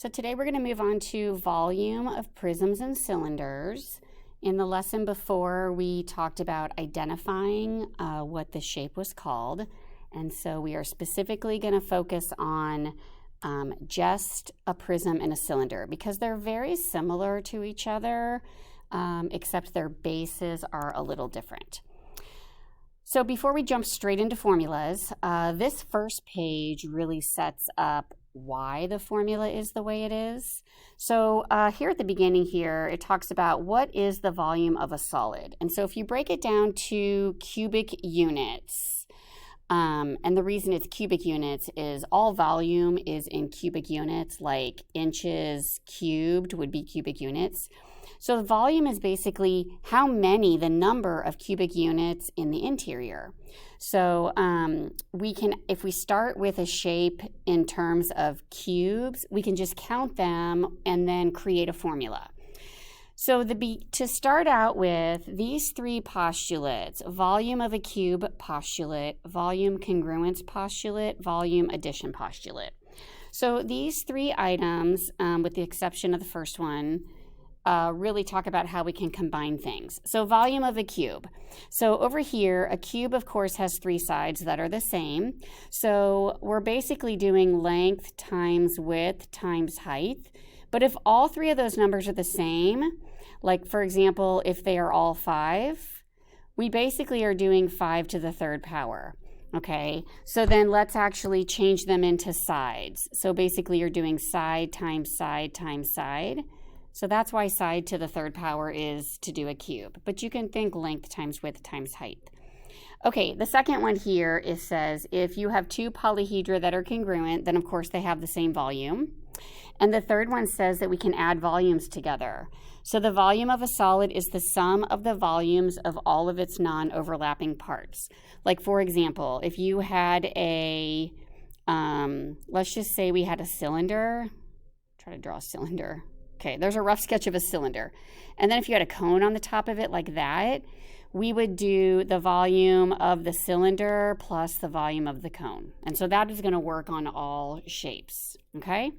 So today we're going to move on to volume of prisms and cylinders. In the lesson before, we talked about identifying what the shape was called. And so we are specifically going to focus on just a prism and a cylinder because they're very similar to each other, except their bases are a little different. So before we jump straight into formulas, this first page really sets up why the formula is the way it is. So here at the beginning here, it talks about what is the volume of a solid. And so if you break it down to cubic units, and the reason it's cubic units is all volume is in cubic units, like inches cubed would be cubic units. So the volume is basically how many, the number of cubic units in the interior. So we can, if we start with a shape in terms of cubes, we can just count them and then create a formula. So to start out with these three postulates, volume of a cube postulate, volume congruence postulate, volume addition postulate. So these three items, with the exception of the first one, really talk about how we can combine things. So volume of a cube. So over here, a cube, of course, has three sides that are the same. So we're basically doing length times width times height. But if all three of those numbers are the same, like for example, if they are all 5, we basically are doing 5 to the third power. Okay, so then let's actually change them into sides. So basically you're doing side times side times side. So that's why side to the third power is to do a cube. But you can think length times width times height. Okay, the second one here says if you have two polyhedra that are congruent, then of course they have the same volume. And the third one says that we can add volumes together. So the volume of a solid is the sum of the volumes of all of its non-overlapping parts. Like for example, if you had a, let's just say we had a cylinder. Try to draw a cylinder. Okay, there's a rough sketch of a cylinder. And then if you had a cone on the top of it like that, we would do the volume of the cylinder plus the volume of the cone. And so that is going to work on all shapes, okay?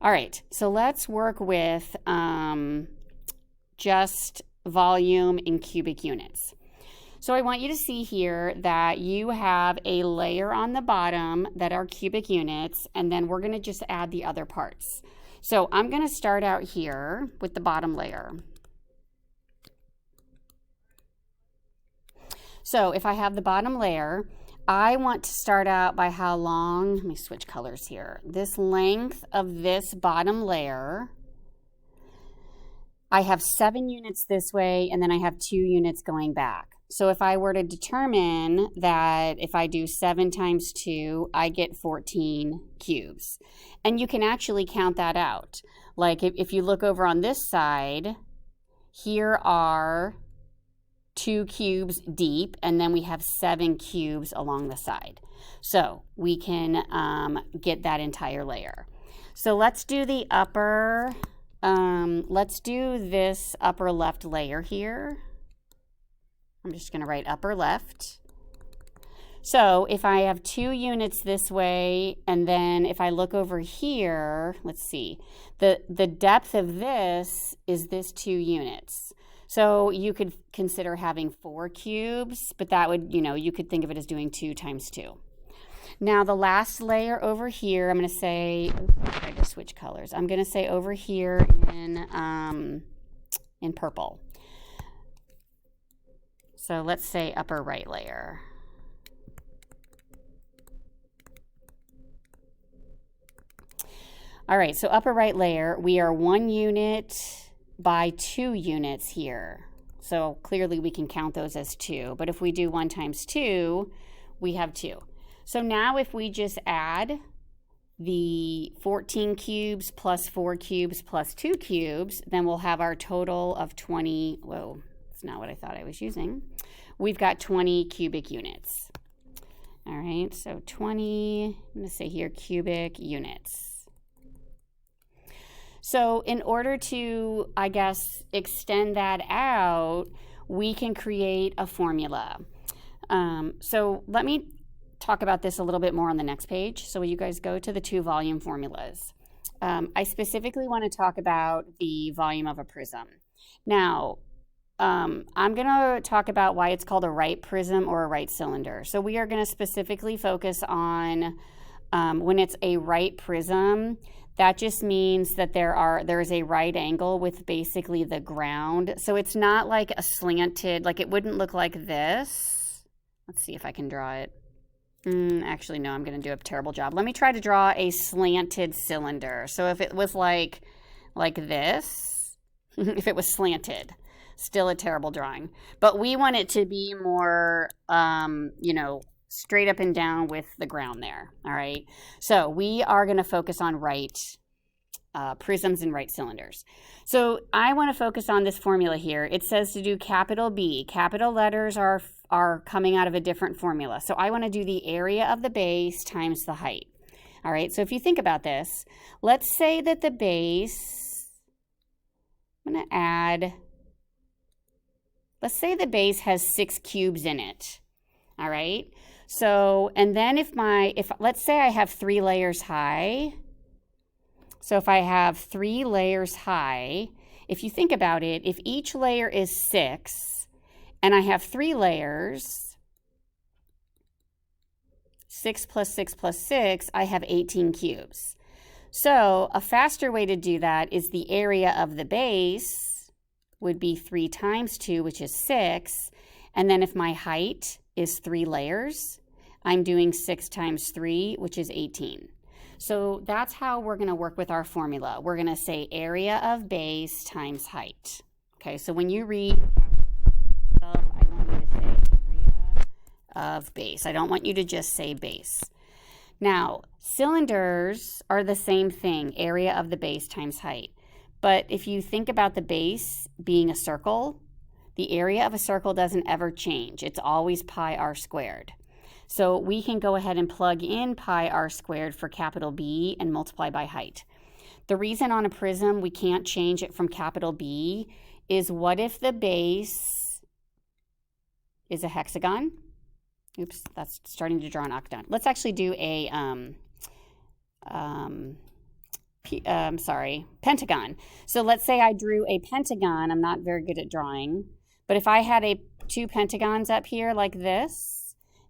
All right, so let's work with just volume in cubic units. So I want you to see here that you have a layer on the bottom that are cubic units, and then we're going to just add the other parts. So I'm going to start out here with the bottom layer. So if I have the bottom layer, I want to start out by how long, let me switch colors here. This length of this bottom layer, I have 7 units this way, and then I have 2 units going back. So if I were to determine that if I do 7 times 2, I get 14 cubes. And you can actually count that out. Like if you look over on this side, here are 2 cubes deep, and then we have 7 cubes along the side. So we can get that entire layer. So let's do the upper, let's do this upper left layer here. I'm just going to write upper left. So if I have 2 units this way, and then if I look over here, let's see, the depth of this is this 2 units. So you could consider having 4 cubes, but that would, you could think of it as doing 2 times 2. Now the last layer over here, I'm going to say, I just switch colors. I'm going to say over here in purple. So let's say upper right layer. All right, so upper right layer, we are 1 unit by 2 units here. So clearly we can count those as 2. But if we do 1 times 2, we have 2. So now if we just add the 14 cubes plus 4 cubes plus 2 cubes, then we'll have our total of 20, whoa, that's not what I thought I was using. We've got 20 cubic units. All right, so 20, I'm going to say here, cubic units. So in order to, I guess, extend that out, we can create a formula. So let me talk about this a little bit more on the next page. So you guys go to the 2 volume formulas. I specifically want to talk about the volume of a prism. Now, I'm going to talk about why it's called a right prism or a right cylinder. So we are going to specifically focus on when it's a right prism. That just means that there is a right angle with basically the ground. So it's not like a slanted, like it wouldn't look like this. Let's see if I can draw it. Actually, no, I'm going to do a terrible job. Let me try to draw a slanted cylinder. So if it was like this, if it was slanted, still a terrible drawing. But we want it to be more, straight up and down with the ground there, all right? So we are going to focus on right prisms and right cylinders. So I want to focus on this formula here. It says to do capital B. Capital letters are coming out of a different formula. So I want to do the area of the base times the height. All right, so if you think about this, let's say that the base, let's say the base has 6 cubes in it. All right, so, and then if let's say I have 3 layers high. So if I have 3 layers high, if you think about it, if each layer is 6, and I have 3 layers, 6 plus 6 plus 6, I have 18 cubes. So a faster way to do that is the area of the base would be 3 times 2, which is 6. And then if my height is 3 layers, I'm doing 6 times 3, which is 18. So that's how we're going to work with our formula. We're going to say area of base times height. Okay, so when you read, I want you to say area of base. I don't want you to just say base. Now, cylinders are the same thing, area of the base times height. But if you think about the base being a circle, the area of a circle doesn't ever change. It's always pi r squared. So we can go ahead and plug in pi r squared for capital B and multiply by height. The reason on a prism we can't change it from capital B is what if the base is a hexagon? Oops, that's starting to draw an octagon. Let's actually do a pentagon. So let's say I drew a pentagon. I'm not very good at drawing, but if I had 2 pentagons up here like this,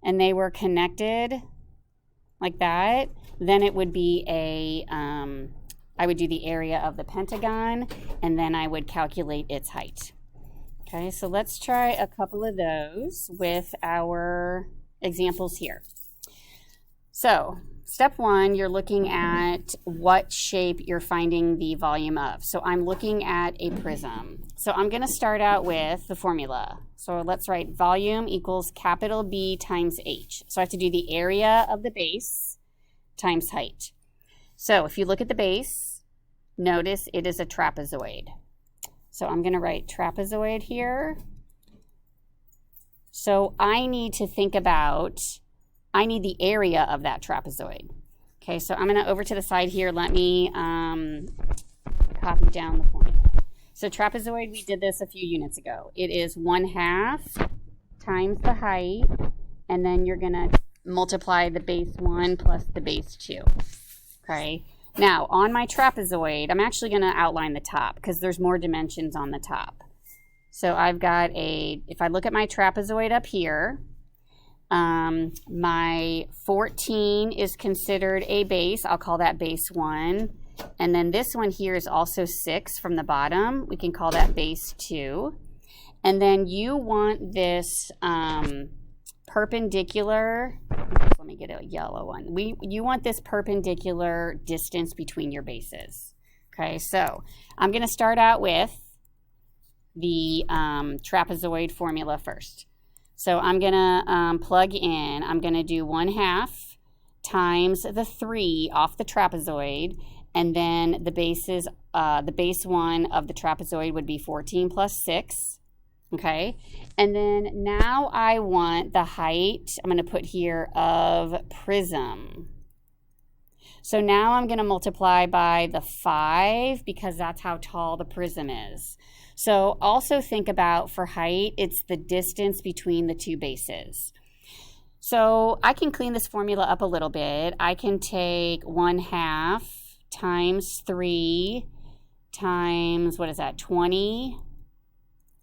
and they were connected like that, then it would be I would do the area of the pentagon, and then I would calculate its height. Okay, so let's try a couple of those with our examples here. So step 1, you're looking at what shape you're finding the volume of. So I'm looking at a prism. So I'm going to start out with the formula. So let's write volume equals capital B times H. So I have to do the area of the base times height. So if you look at the base, notice it is a trapezoid. So I'm going to write trapezoid here. So I need to think about, I need the area of that trapezoid. Okay, so I'm going to over to the side here. Let me copy down the formula. So trapezoid, we did this a few units ago. It is 1/2 times the height, and then you're going to multiply the base 1 plus the base 2. Okay. Now, on my trapezoid, I'm actually going to outline the top because there's more dimensions on the top. So I've got if I look at my trapezoid up here, my 14 is considered a base. I'll call that base 1. And then this one here is also 6 from the bottom. We can call that base 2. And then you want this perpendicular, let me get a yellow one. You want this perpendicular distance between your bases. Okay, so I'm going to start out with the trapezoid formula first. So I'm going to plug in, I'm going to do 1/2 times the 3 off the trapezoid, and then the bases, the base 1 of the trapezoid would be 14 plus 6. Okay, and then now I want the height, I'm going to put here, of prism. So now I'm going to multiply by the 5 because that's how tall the prism is. So also think about, for height, it's the distance between the 2 bases. So I can clean this formula up a little bit. I can take 1/2 times 3 times, what is that, 20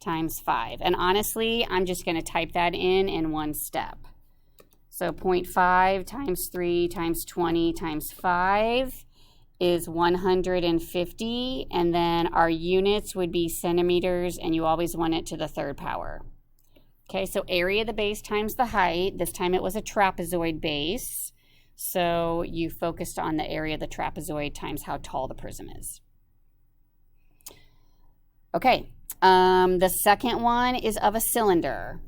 times 5. And honestly, I'm just going to type that in one step. So 0.5 times 3 times 20 times 5 is 150, and then our units would be centimeters, and you always want it to the third power. Okay, so area of the base times the height. This time it was a trapezoid base, so you focused on the area of the trapezoid times how tall the prism is. Okay, the second one is of a cylinder.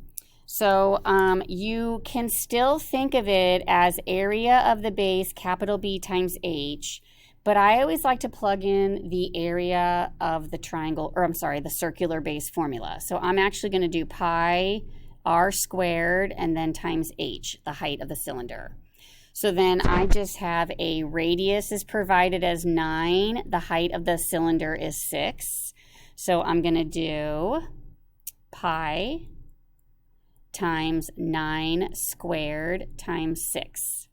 So you can still think of it as area of the base, capital B times H, but I always like to plug in the area of the triangle, or I'm sorry, the circular base formula. So I'm actually going to do pi r squared and then times H, the height of the cylinder. So then I just have a radius is provided as 9, the height of the cylinder is 6. So I'm going to do pi times 9 squared times 6.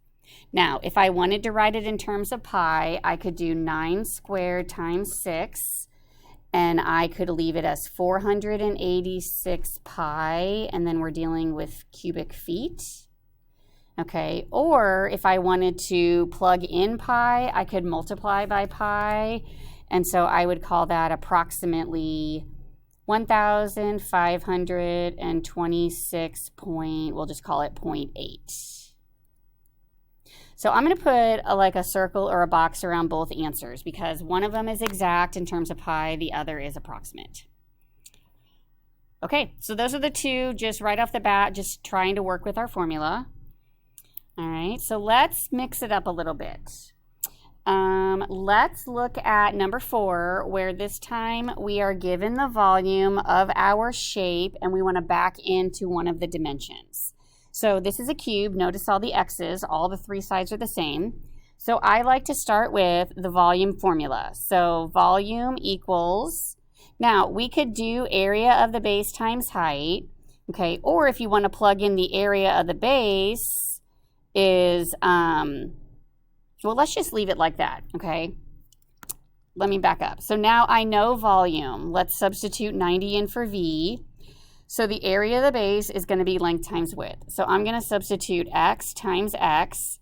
Now, if I wanted to write it in terms of pi, I could do 9 squared times 6, and I could leave it as 486 pi, and then we're dealing with cubic feet. Okay, or if I wanted to plug in pi, I could multiply by pi, and so I would call that approximately 1,526 we'll just call it 0.8. So I'm going to put like a circle or a box around both answers because one of them is exact in terms of pi, the other is approximate. Okay, so those are the two just right off the bat, just trying to work with our formula. All right, so let's mix it up a little bit. Let's look at number 4, where this time we are given the volume of our shape and we want to back into one of the dimensions. So this is a cube. Notice all the x's, all the 3 sides are the same. So I like to start with the volume formula. So volume equals, now we could do area of the base times height, okay, or if you want to plug in the area of the base is, well, let's just leave it like that, okay? Let me back up. So now I know volume. Let's substitute 90 in for V. So the area of the base is going to be length times width. So I'm going to substitute x times x,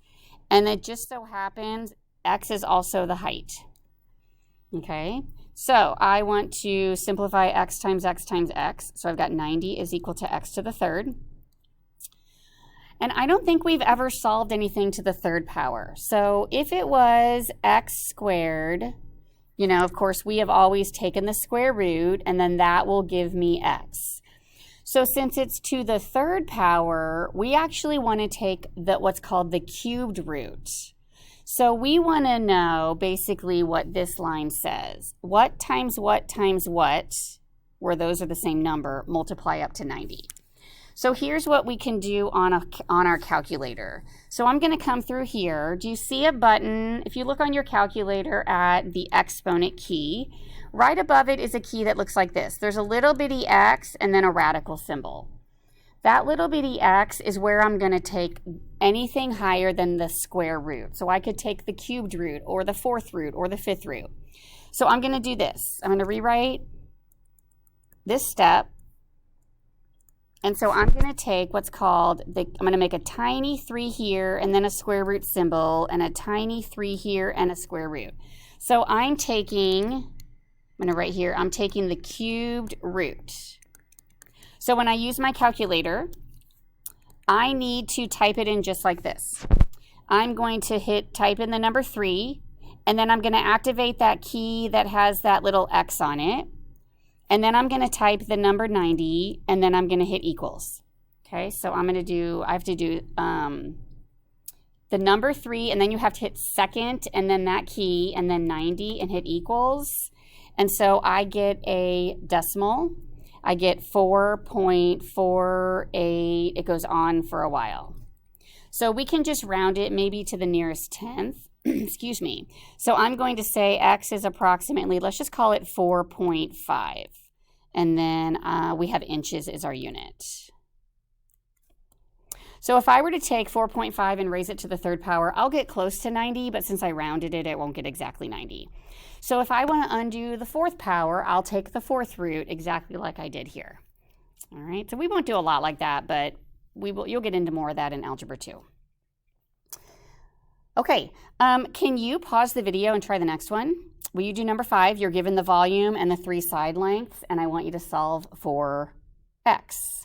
and it just so happens x is also the height. Okay, so I want to simplify x times x times x. So I've got 90 is equal to x to the third. And I don't think we've ever solved anything to the third power. So if it was x squared, you know, of course, we have always taken the square root, and then that will give me x. So since it's to the third power, we actually want to take what's called the cubed root. So we want to know basically what this line says. What times what times what, where those are the same number, multiply up to 90. So here's what we can do on our calculator. So I'm going to come through here. Do you see a button? If you look on your calculator at the exponent key, right above it is a key that looks like this. There's a little bitty x and then a radical symbol. That little bitty x is where I'm going to take anything higher than the square root. So I could take the cubed root or the 4th root or the 5th root. So I'm going to do this. I'm going to rewrite this step. And so I'm going to take what's called, I'm going to make a tiny 3 here and then a square root symbol and a tiny 3 here and a square root. So I'm taking, I'm going to write here, I'm taking the cubed root. So when I use my calculator, I need to type it in just like this. I'm going to type in the number 3, and then I'm going to activate that key that has that little X on it. And then I'm going to type the number 90, and then I'm going to hit equals. Okay, so I'm going to do, I have to do the number 3, and then you have to hit second, and then that key, and then 90, and hit equals. And so I get a decimal. I get 4.48. It goes on for a while. So we can just round it maybe to the nearest tenth. Excuse me. So I'm going to say x is approximately, let's just call it 4.5. And then we have inches as our unit. So if I were to take 4.5 and raise it to the third power, I'll get close to 90, but since I rounded it, it won't get exactly 90. So if I want to undo the fourth power, I'll take the fourth root exactly like I did here. All right, so we won't do a lot like that, but you'll get into more of that in Algebra 2. Okay, can you pause the video and try the next one? Will you do number 5? You're given the volume and the 3 side lengths, and I want you to solve for x.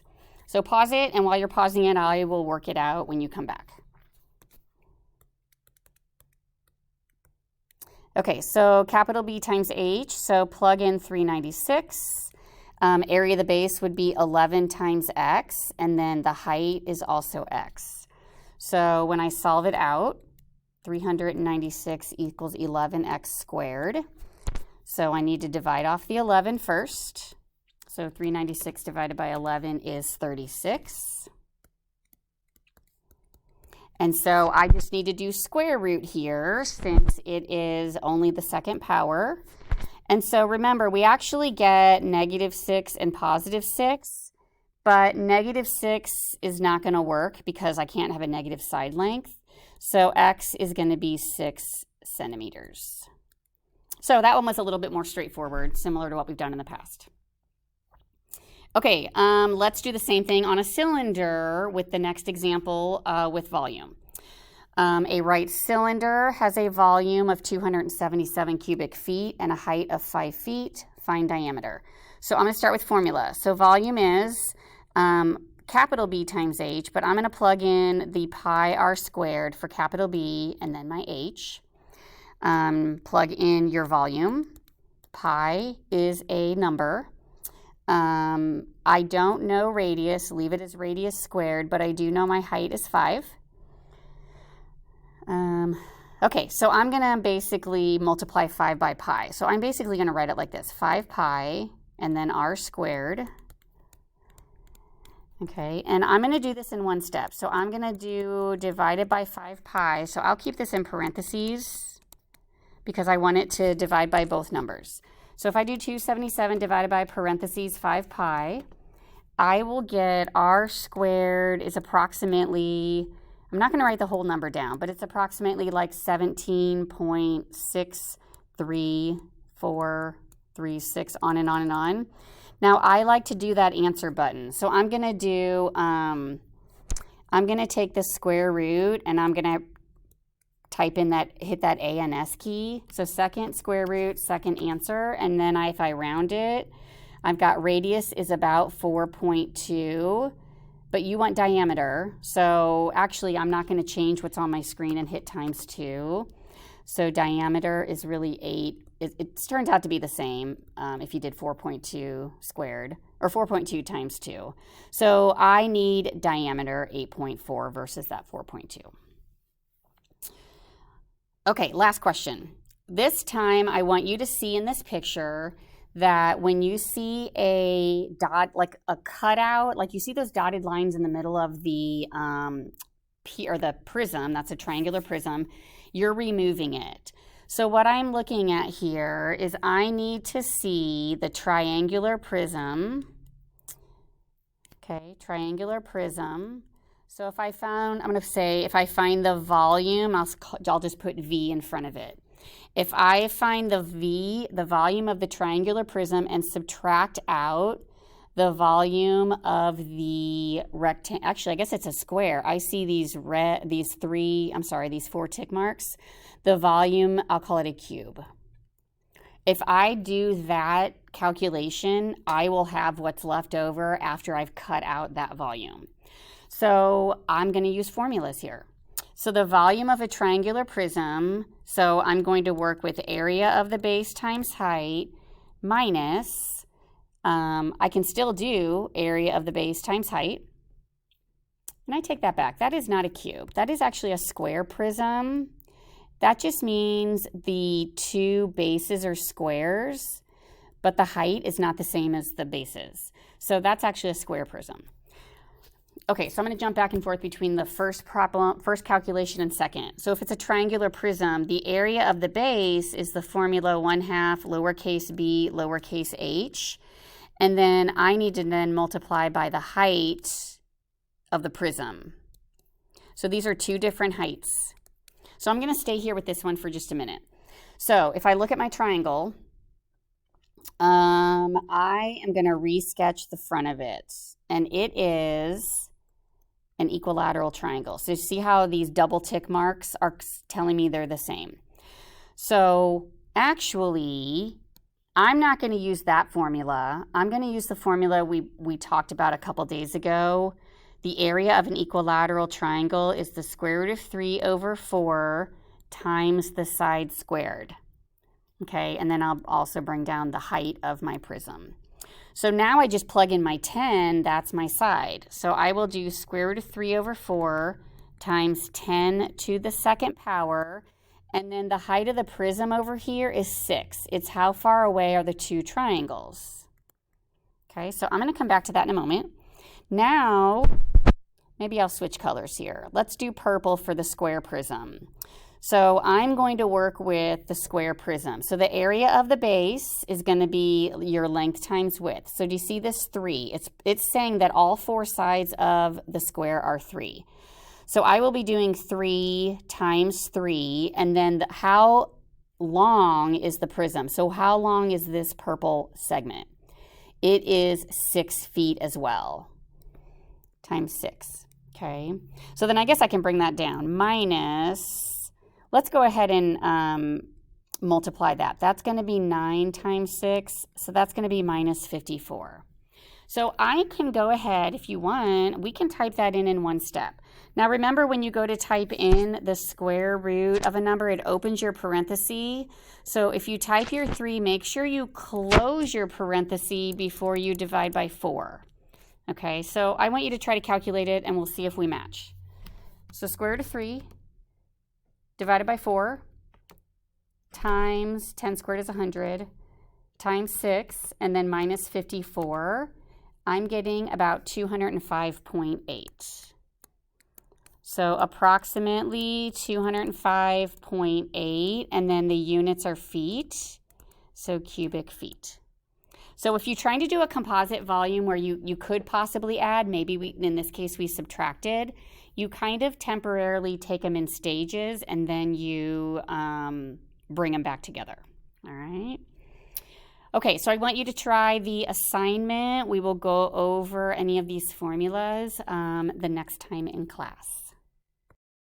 So pause it, and while you're pausing it, I will work it out when you come back. Okay, so capital B times H, so plug in 396. Area of the base would be 11 times x, and then the height is also x. So when I solve it out, 396 equals 11x squared. So I need to divide off the 11 first. So 396 divided by 11 is 36. And so I just need to do square root here since it is only the second power. And so remember, we actually get -6 and +6, but -6 is not going to work because I can't have a negative side length. So x is going to be 6 centimeters. So that one was a little bit more straightforward, similar to what we've done in the past. Okay, let's do the same thing on a cylinder with the next example with volume. A right cylinder has a volume of 277 cubic feet and a height of 5 feet. Find diameter. So I'm going to start with formula. So volume is capital B times H, but I'm going to plug in the pi r squared for capital B and then my H. Plug in your volume. Pi is a number. I don't know radius, leave it as radius squared, but I do know my height is 5. Okay, so I'm going to basically multiply 5 by pi. So I'm basically going to write it like this, 5 pi and then r squared. Okay, and I'm going to do this in one step. So I'm going to do divided by 5 pi. So I'll keep this in parentheses because I want it to divide by both numbers. So if I do 277 divided by parentheses 5 pi, I will get r squared is approximately, I'm not going to write the whole number down, but it's approximately like 17.63436, on and on and on. Now I like to do that answer button. So I'm going to do, I'm going to take the square root and I'm going to type in that, hit that A and S key. So second square root, second answer. And then if I round it, I've got radius is about 4.2, but you want diameter. So actually I'm not going to change what's on my screen and hit times 2. So diameter is really 8. It turns out to be the same if you did 4.2 squared or 4.2 times 2. So I need diameter 8.4 versus that 4.2. Okay, last question. This time I want you to see in this picture that when you see a dot, like a cutout, like you see those dotted lines in the middle of the prism, that's a triangular prism, you're removing it. So what I'm looking at here is I need to see the triangular prism. Okay, triangular prism. So if I found, I'm going to say if I find the volume, I'll just put V in front of it. If I find the V, the volume of the triangular prism, and subtract out the volume of the rectangle, actually I guess it's a square. I see these 4 tick marks. The volume, I'll call it a cube. If I do that calculation, I will have what's left over after I've cut out that volume. So I'm going to use formulas here. So the volume of a triangular prism, so I'm going to work with area of the base times height minus, I can still do area of the base times height. And I take that back. That is not a cube. That is actually a square prism. That just means the two bases are squares, but the height is not the same as the bases. So that's actually a square prism. Okay, so I'm going to jump back and forth between the first calculation and second. So if it's a triangular prism, the area of the base is the formula 1/2 lowercase b lowercase h. And then I need to then multiply by the height of the prism. So these are two different heights. So I'm going to stay here with this one for just a minute. So if I look at my triangle, I am going to resketch the front of it. And it is an equilateral triangle. So you see how these double tick marks are telling me they're the same. So actually, I'm not going to use that formula. I'm going to use the formula we talked about a couple days ago. The area of an equilateral triangle is the square root of 3 over 4 times the side squared. Okay, and then I'll also bring down the height of my prism. So now I just plug in my 10, that's my side. So I will do square root of 3 over 4 times 10 to the second power, and then the height of the prism over here is 6. It's how far away are the two triangles. Okay, so I'm going to come back to that in a moment. Now, maybe I'll switch colors here. Let's do purple for the square prism. So I'm going to work with the square prism. So the area of the base is going to be your length times width. So do you see this 3? It's saying that all 4 sides of the square are 3. So I will be doing 3 times 3, and then how long is the prism? So how long is this purple segment? It is 6 feet as well, times 6, okay? So then I guess I can bring that down, minus, let's go ahead and multiply that. That's going to be 9 times 6, so that's going to be minus 54. So I can go ahead, if you want, we can type that in one step. Now remember, when you go to type in the square root of a number, it opens your parenthesis. So if you type your 3, make sure you close your parenthesis before you divide by 4. Okay, so I want you to try to calculate it, and we'll see if we match. So square root of 3 divided by 4 times 10 squared is 100 times 6, and then minus 54. I'm getting about 205.8. So approximately 205.8, and then the units are feet, so cubic feet. So if you're trying to do a composite volume where you could possibly add, maybe in this case we subtracted, you kind of temporarily take them in stages and then you bring them back together, all right? Okay, so I want you to try the assignment. We will go over any of these formulas the next time in class.